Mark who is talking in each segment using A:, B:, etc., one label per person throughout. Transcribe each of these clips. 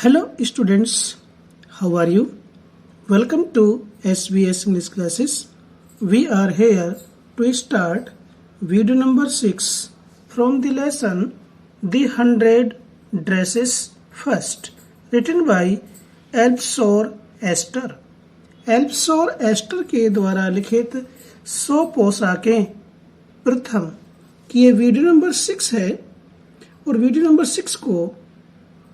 A: Hello students, how are you? Welcome to SBS English classes. We are here to start video number 6 from the lesson The 100 Dresses First, written by एल्पसोर एस्टर। एल्पसोर एस्टर के द्वारा लिखित 100 पोशाकें प्रथम की ये वीडियो नंबर 6 है। और वीडियो नंबर 6 को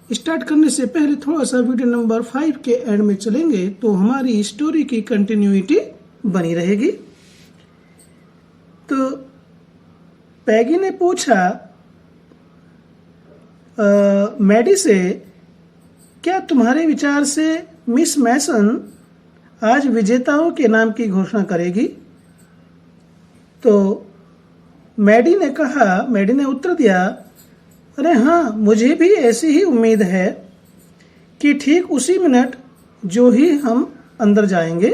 A: स्टार्ट करने से पहले थोड़ा सा वीडियो नंबर 5 के एंड में चलेंगे तो हमारी स्टोरी की कंटिन्यूटी बनी रहेगी। तो पैगी ने पूछा मैडी से, क्या तुम्हारे विचार से मिस मैसन आज विजेताओं के नाम की घोषणा करेगी? तो मैडी ने उत्तर दिया, अरे हाँ, मुझे भी ऐसी ही उम्मीद है कि ठीक उसी मिनट जो ही हम अंदर जाएंगे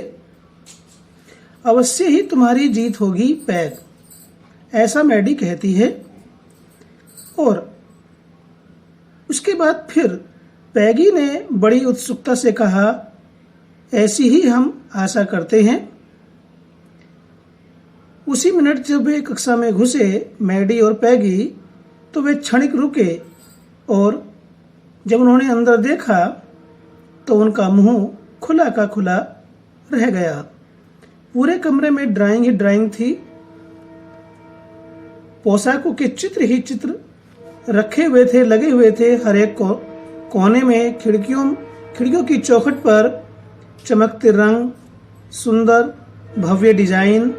A: अवश्य ही तुम्हारी जीत होगी पैग, ऐसा मैडी कहती है। और उसके बाद फिर पैगी ने बड़ी उत्सुकता से कहा, ऐसी ही हम आशा करते हैं। उसी मिनट जब वे कक्षा में घुसे मैडी और पैगी, तो वे क्षणिक रुके और जब उन्होंने अंदर देखा तो उनका मुंह खुला का खुला रह गया। पूरे कमरे में ड्राइंग ही ड्राइंग थी। पोशाकों के चित्र ही चित्र रखे हुए थे, लगे हुए थे। हर एक कोने में खिड़कियों की चौखट पर चमकते रंग, सुंदर भव्य डिजाइन,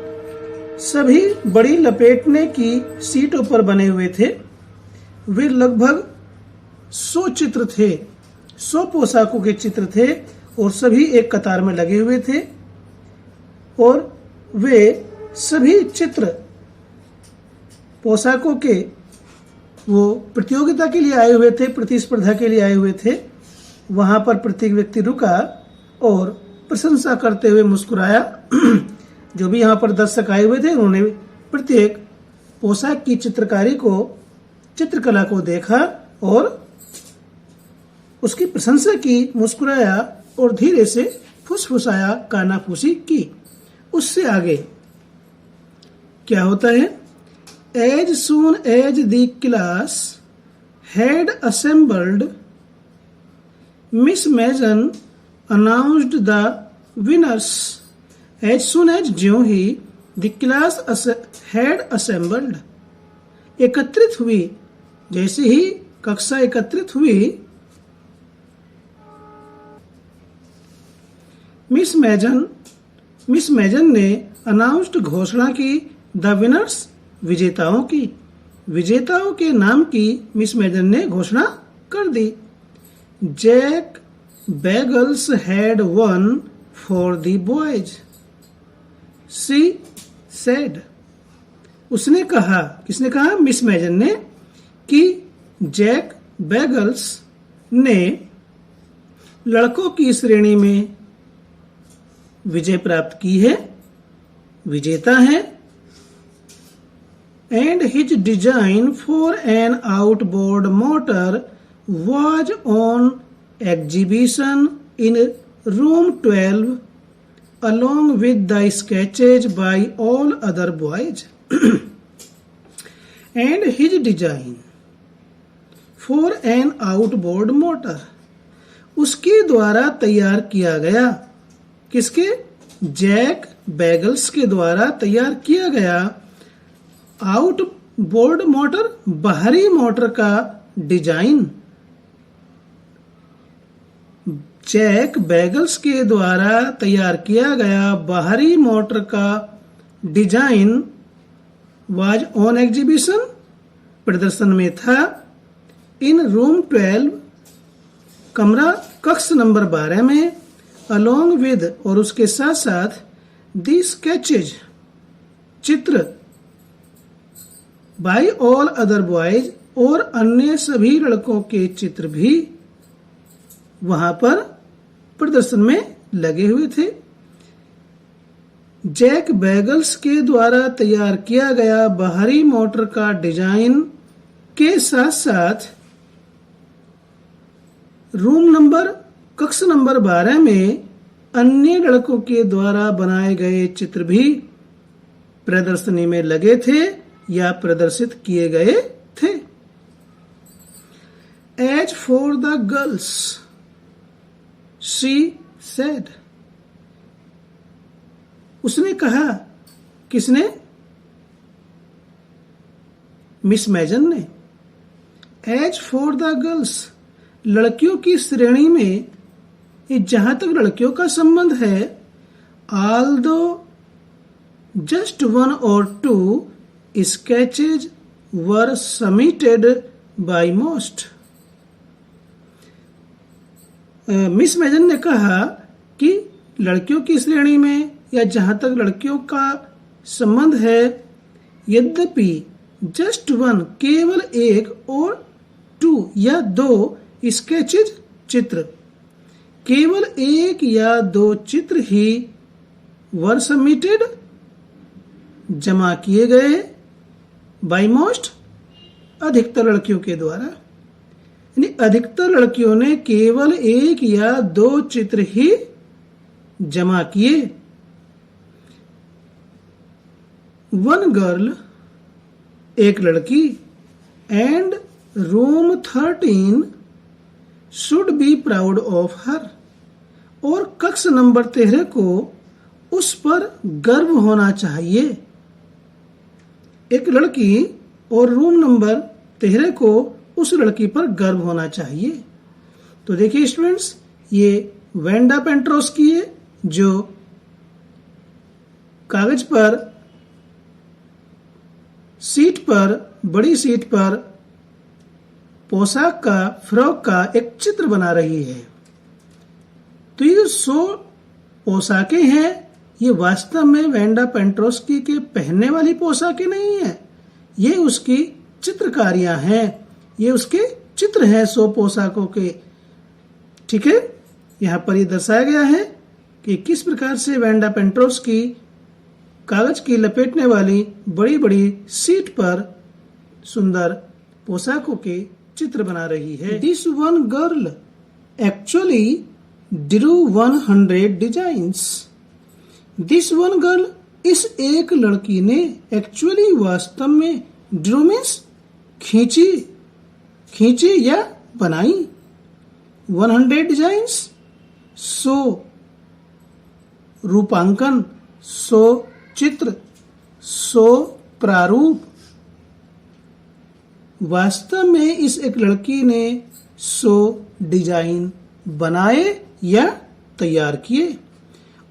A: सभी बड़ी लपेटने की सीटों पर बने हुए थे। वे लगभग 100 चित्र थे, 100 पोशाकों के चित्र थे और सभी एक कतार में लगे हुए थे। और वे सभी चित्र पोशाकों के वो प्रतियोगिता के लिए आए हुए थे, प्रतिस्पर्धा के लिए आए हुए थे। वहां पर प्रत्येक व्यक्ति रुका और प्रशंसा करते हुए मुस्कुराया। जो भी यहाँ पर दर्शक आए हुए थे उन्होंने प्रत्येक पोशाक की चित्रकला को देखा और उसकी प्रशंसा की, मुस्कुराया और धीरे से फुसफुसाया, कानाफूसी की। उससे आगे क्या होता है? As soon as the class had assembled, Miss Mason announced the winners. As soon as ज्यों ही the class had assembled, एकत्रित हुई, जैसे ही कक्षा एकत्रित हुई, मिस मैजन ने अनाउंस्ड घोषणा की, द विनर्स विजेताओं के नाम की मिस मैजन ने घोषणा कर दी। Jack Beggles had one for the boys, she said. उसने कहा, किसने कहा? मिस मैजन ने, कि जैक बैगल्स ने लड़कों की श्रेणी में विजय प्राप्त की है, विजेता है। And his design for an outboard motor was on exhibition in room 12 along with the sketches by all other boys. And his design for an outboard motor, उसके द्वारा तैयार किया गया, किसके? जैक बैगल्स के द्वारा तैयार किया गया आउटबोर्ड मोटर, बाहरी मोटर का डिजाइन। जैक बैगल्स के द्वारा तैयार किया गया बाहरी मोटर का डिजाइन वाज ऑन एग्जीबिशन, प्रदर्शन में था। इन रूम 12, कक्ष नंबर 12 में, अलोंग विद, और उसके साथ साथ, दी स्केचेज, चित्र, बाय ऑल अदर बॉयज, और अन्य सभी लड़कों के चित्र भी वहां पर प्रदर्शन में लगे हुए थे। जैक बैगल्स के द्वारा तैयार किया गया बाहरी मोटर का डिजाइन के साथ साथ रूम नंबर कक्ष नंबर 12 में अन्य लड़कों के द्वारा बनाए गए चित्र भी प्रदर्शनी में लगे थे या प्रदर्शित किए गए थे। As for the girls, she said, उसने कहा, किसने? मिस मैजन ने। एज फॉर द गर्ल्स, लड़कियों की श्रेणी में जहां तक लड़कियों का संबंध है, although just 1 or 2 sketches were submitted by most. Miss Mason ने कहा कि लड़कियों की श्रेणी में या जहां तक लड़कियों का संबंध है, यद्यपि जस्ट 1, केवल 1 और 2 या 2 स्केचेज, चित्र, केवल 1 या 2 चित्र ही वर सबमिटेड, जमा किए गए, बाय मोस्ट, अधिकतर लड़कियों के द्वारा। यानी अधिकतर लड़कियों ने केवल 1 या 2 चित्र ही जमा किए। वन गर्ल, एक लड़की, and room 13 should be proud of her, और कक्ष नंबर 13 को उस पर गर्व होना चाहिए। एक लड़की और रूम नंबर 13 को उस लड़की पर गर्व होना चाहिए। तो देखिए स्टूडेंट्स, ये वेंडा पेंट्रोस्की है जो कागज पर, सीट पर, बड़ी सीट पर पोशाक का, फ्रॉक का एक चित्र बना रही है। तो ये जो 100 पोशाकें हैं, ये वास्तव में वेंडा पेंट्रोस्की के पहनने वाली पोशाकें नहीं है, ये उसकी चित्रकारियां हैं, ये उसके चित्र हैं 100 पोशाकों के। ठीक है, यहाँ पर ये दर्शाया गया है कि किस प्रकार से वेंडा पेंट्रोस्की कागज की लपेटने वाली बड़ी बड़ी सीट पर सुंदर पोशाकों के चित्र बना रही है। This one girl actually Drew 100 designs. This one girl, इस एक लड़की ने, एक्चुअली वास्तव में, ड्रू मीन्स खींची या बनाई, 100 डिजाइन्स, 100 रूपांकन, 100 चित्र, 100 प्रारूप। वास्तव में इस एक लड़की ने 100 डिजाइन बनाए या तैयार किए।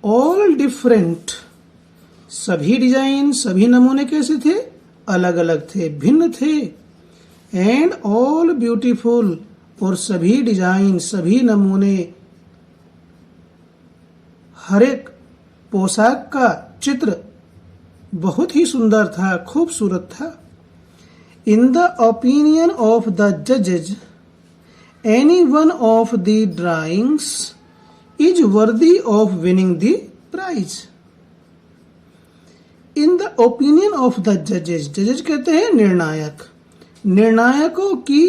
A: ऑल डिफरेंट, सभी डिजाइन, सभी नमूने कैसे थे? अलग अलग थे, भिन्न थे। एंड ऑल ब्यूटीफुल, और सभी डिजाइन, सभी नमूने, हर एक पोशाक का चित्र बहुत ही सुंदर था, खूबसूरत था। In the opinion of the जजेज, any one of the drawings is worthy of winning the prize. In the opinion of the जजेज, जजेज कहते हैं निर्णायक, निर्णायकों की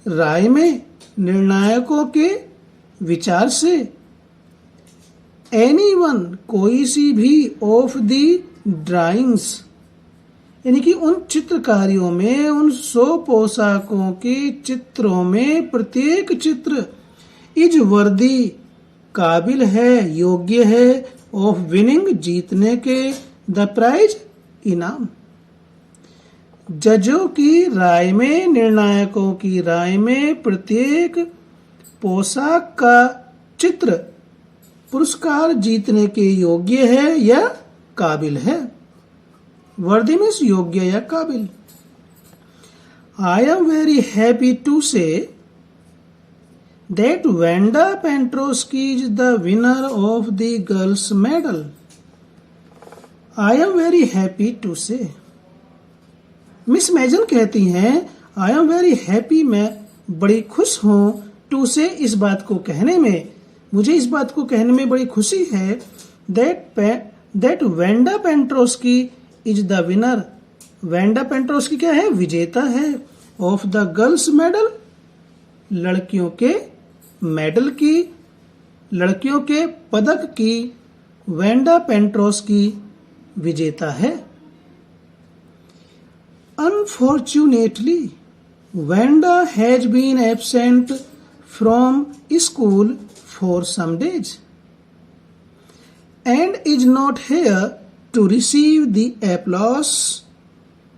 A: राय में, निर्णायकों के विचार से, एनी वन, कोई सी भी, ऑफ द ड्राइंग्स, यानी कि उन चित्रकारियों में, उन 100 पोशाकों के चित्रों में प्रत्येक चित्र इज वर्दी, काबिल है, योग्य है, ऑफ विनिंग, जीतने के, द प्राइज, इनाम। जजों की राय में, निर्णायकों की राय में, प्रत्येक पोशाक का चित्र पुरस्कार जीतने के योग्य है या काबिल है। वर्दी मीन्स योग्य या काबिल। I am very happy to say that Vanda Petrosky is the winner of the girls medal. I am very happy to say. Miss Mason कहती हैं, I am very happy, मैं बड़ी खुश हूँ, to say, इस बात को कहने में, मुझे इस बात को कहने में बड़ी खुशी है, that Vanda Petrosky is the winner. Vanda Petrosky क्या है? विजेता है, of the girls medal, लड़कियों के मेडल की, लड़कियों के पदक की वेंडा पेंट्रोस की विजेता है। Unfortunately Vanda has been absent from school for some days and is not here to receive the applause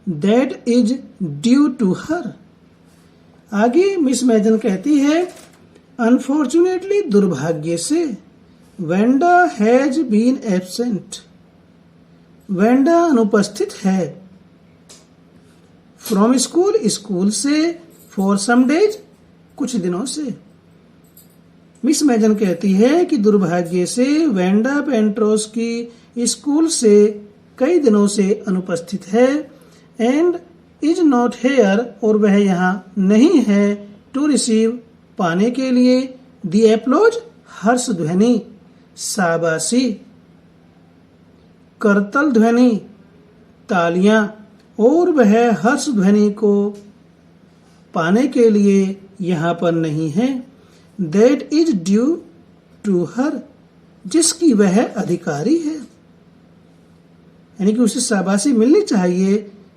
A: that is due to her। आगे मिस मैजन कहती है, अनफॉर्चुनेटली दुर्भाग्य से, Vanda has been absent, Vanda अनुपस्थित है, from school, school से, for some days, कुछ दिनों से। मिस मैजन कहती है कि दुर्भाग्य से वेंडा पेंट्रोस की स्कूल से कई दिनों से अनुपस्थित है, एंड इज नॉट हेयर, और वह यहाँ नहीं है, टू रिसीव, पाने के लिए, द एप्लॉज, हर्ष ध्वनि, शाबाशी, करतल ध्वनि, तालियां, और वह हर्ष ध्वनि को पाने के लिए यहाँ पर नहीं है। That is due to her, जिसकी वह अधिकारी है, यानी कि उसे शाबाशी मिलनी चाहिए,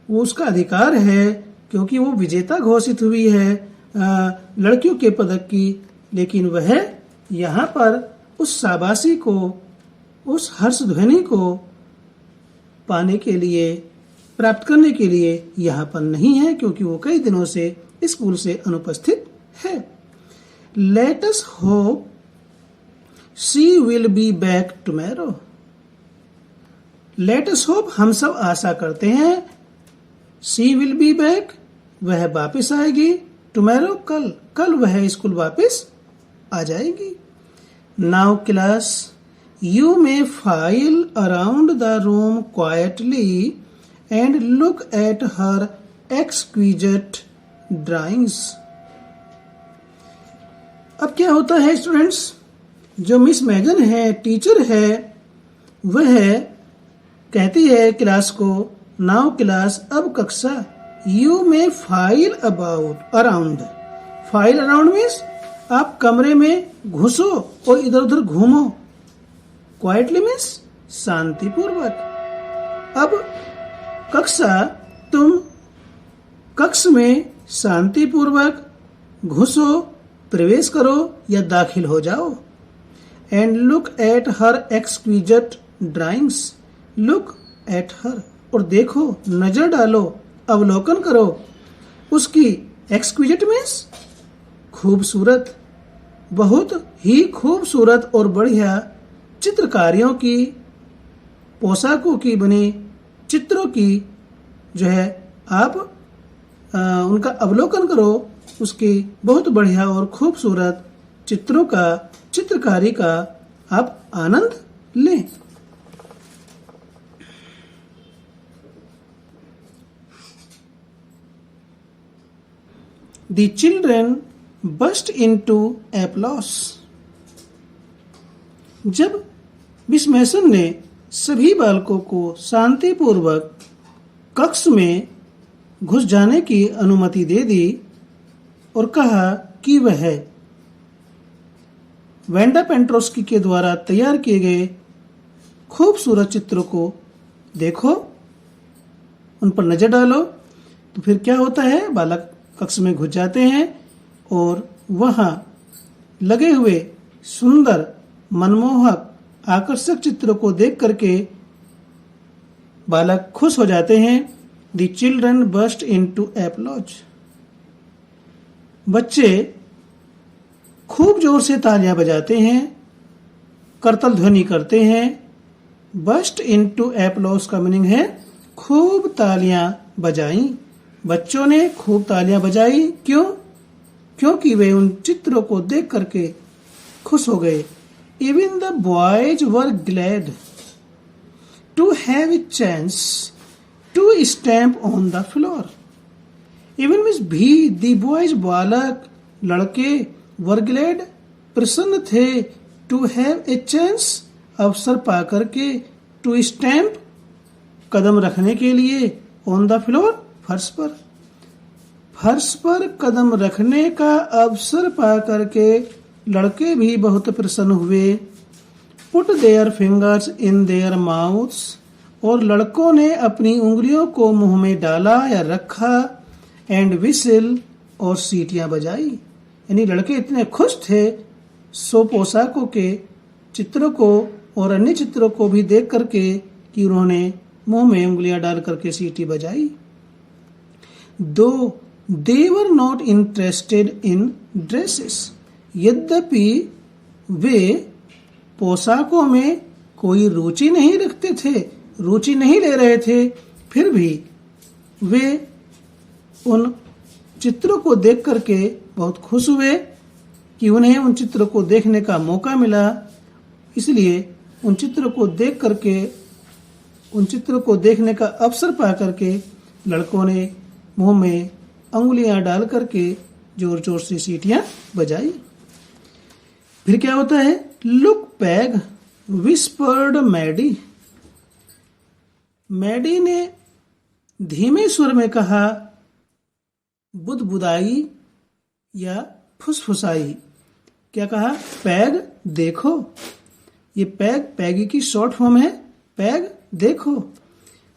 A: वो उसका अधिकार है, क्योंकि वो विजेता घोषित हुई है लड़कियों के पदक की, लेकिन वह यहाँ पर उस शाबाशी को, उस हर्ष ध्वनि को पाने के लिए, प्राप्त करने के लिए यहाँ पर नहीं है, क्योंकि वो कई दिनों से स्कूल से अनुपस्थित है। Let us hope she will be back tomorrow। Let us hope, हम सब आशा करते हैं, she will be back, वह वापस आएगी, tomorrow, कल, कल वह स्कूल वापस आ जाएगी। Now class, you may file around the room quietly and look at her exquisite drawings। अब क्या होता है स्टूडेंट्स, जो मिस मैगन है, टीचर है, वह कहती है क्लास को, नाउ क्लास, अब कक्षा, यू में file around, file around means आप कमरे में घुसो और इधर उधर घूमो, क्वाइटली मीन्स शांतिपूर्वक। अब कक्षा, तुम कक्ष में शांतिपूर्वक घुसो, प्रवेश करो या दाखिल हो जाओ। And look at her exquisite drawings, look at her, और देखो, नजर डालो, अवलोकन करो उसकी, एक्सक्विजिट मीन्स खूबसूरत, बहुत ही खूबसूरत और बढ़िया चित्रकारियों की, पोशाकों की बनी चित्रों की जो है आप उनका अवलोकन करो, उसकी बहुत बढ़िया और खूबसूरत चित्रों का, चित्रकारी का आप आनंद लें। The children burst into applause। जब मिस मैसन ने सभी बालकों को शांतिपूर्वक कक्ष में घुस जाने की अनुमति दे दी और कहा कि वह वेंडा पेंट्रोस्की के द्वारा तैयार किए गए खूबसूरत चित्रों को देखो, उन पर नजर डालो, तो फिर क्या होता है, बालक कक्ष में घुस जाते हैं और वहां लगे हुए सुंदर, मनमोहक, आकर्षक चित्रों को देख करके बालक खुश हो जाते हैं। The children burst into applause, बच्चे खूब जोर से तालियां बजाते हैं, करतल ध्वनि करते हैं। बर्स्ट इनटू एप्लॉज का मीनिंग है खूब तालियां बजाई, बच्चों ने खूब तालियां बजाई। क्यों? क्योंकि वे उन चित्रों को देख करके खुश हो गए। Even the boys were glad to have a chance to stamp on the floor। Even means भी, the boys, बालक, लड़के, were glad, प्रसन्न थे, to have a chance, अवसर पा करके, to stamp, कदम रखने के लिए, on the floor, फर्श पर, फर्श पर कदम रखने का अवसर पा करके लड़के भी बहुत प्रसन्न हुए। Put their fingers in their mouths, और लड़कों ने अपनी उंगलियों को मुंह में डाला या रखा। एंड विसिल, और सीटियां बजाई। यानी लड़के इतने खुश थे सो पोशाकों के चित्रों को और अन्य चित्रों को भी देख करके कि उन्होंने मुंह में उंगलियां डाल करके सीटी बजाई। Though they were not interested in dresses, यद्यपि वे पोशाकों में कोई रुचि नहीं रखते थे, रुचि नहीं ले रहे थे, फिर भी वे उन चित्रों को देख करके बहुत खुश हुए कि उन्हें उन चित्रों को देखने का मौका मिला। इसलिए उन चित्रों को देख करके, उन चित्रों को देखने का अवसर पा करके लड़कों ने मुंह में अंगुलियां डाल करके जोर जोर से सीटियां बजाई। फिर क्या होता है? Look Peg, whispered Maddie. Maddie ने धीमे स्वर में कहा, बुदबुदाई या फुसफुसाई। क्या कहा? पैग देखो। ये पैग, पैगी की शॉर्ट फॉर्म है। पैग देखो।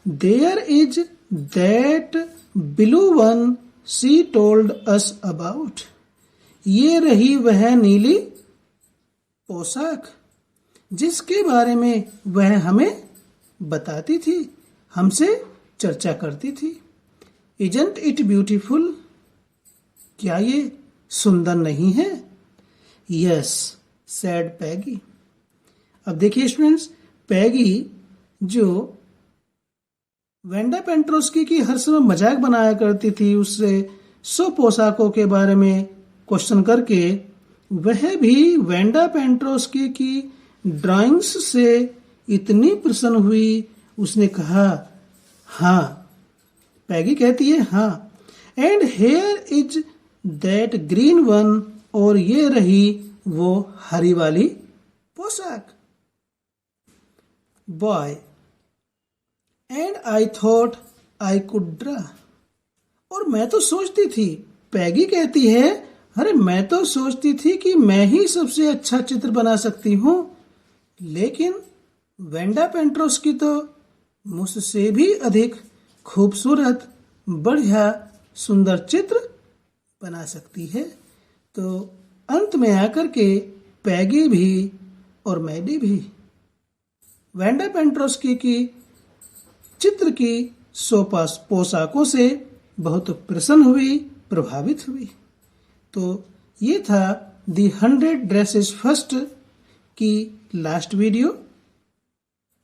A: There is that blue one she told us about. ये रही वह नीली पोशाक जिसके बारे में वह हमें बताती थी, हमसे चर्चा करती थी। इजंट इट ब्यूटीफुल, क्या ये सुंदर नहीं है? यस सैड पैगी। अब देखिए स्टूडेंट्स, पैगी जो वेंडा पेंट्रोस्की की हर समय मजाक बनाया करती थी, उससे 100 पोशाकों के बारे में क्वेश्चन करके, वह भी वेंडा पेंट्रोस्की की ड्राइंग्स से इतनी प्रसन्न हुई, उसने कहा हाँ। पैगी कहती है हाँ। And here is that green one, और ये रही वो हरी वाली पोशाक। Boy, and I thought I could draw. और मैं तो सोचती थी, पैगी कहती है, अरे मैं तो सोचती थी कि मैं ही सबसे अच्छा चित्र बना सकती हूं, लेकिन वेंडा पेंट्रोस्की तो मुझसे भी अधिक खूबसूरत, बढ़िया, सुंदर चित्र बना सकती है। तो अंत में आकर के पैगी भी और मैडी भी वेंडा पेंट्रोस्की की चित्र की 100 पोशाकों से बहुत प्रसन्न हुई, प्रभावित हुई। तो ये था दी 100 ड्रेसेस फर्स्ट की लास्ट वीडियो।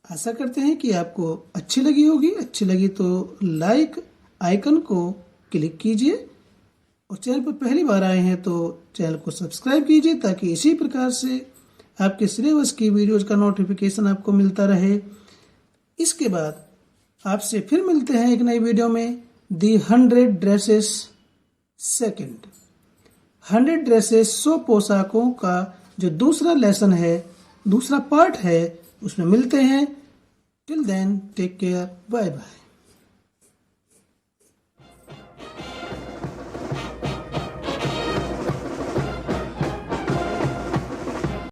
A: आशा करते हैं कि आपको अच्छी लगी होगी। अच्छी लगी तो लाइक आइकन को क्लिक कीजिए, और चैनल पर पहली बार आए हैं तो चैनल को सब्सक्राइब कीजिए, ताकि इसी प्रकार से आपके सिलेबस की वीडियोज का नोटिफिकेशन आपको मिलता रहे। इसके बाद आपसे फिर मिलते हैं एक नई वीडियो में, दी 100 ड्रेसेस सेकंड। 100 ड्रेसेस 100 पोशाकों का जो दूसरा लेसन है, दूसरा पार्ट है, उसमें मिलते हैं। Till then take care, bye bye.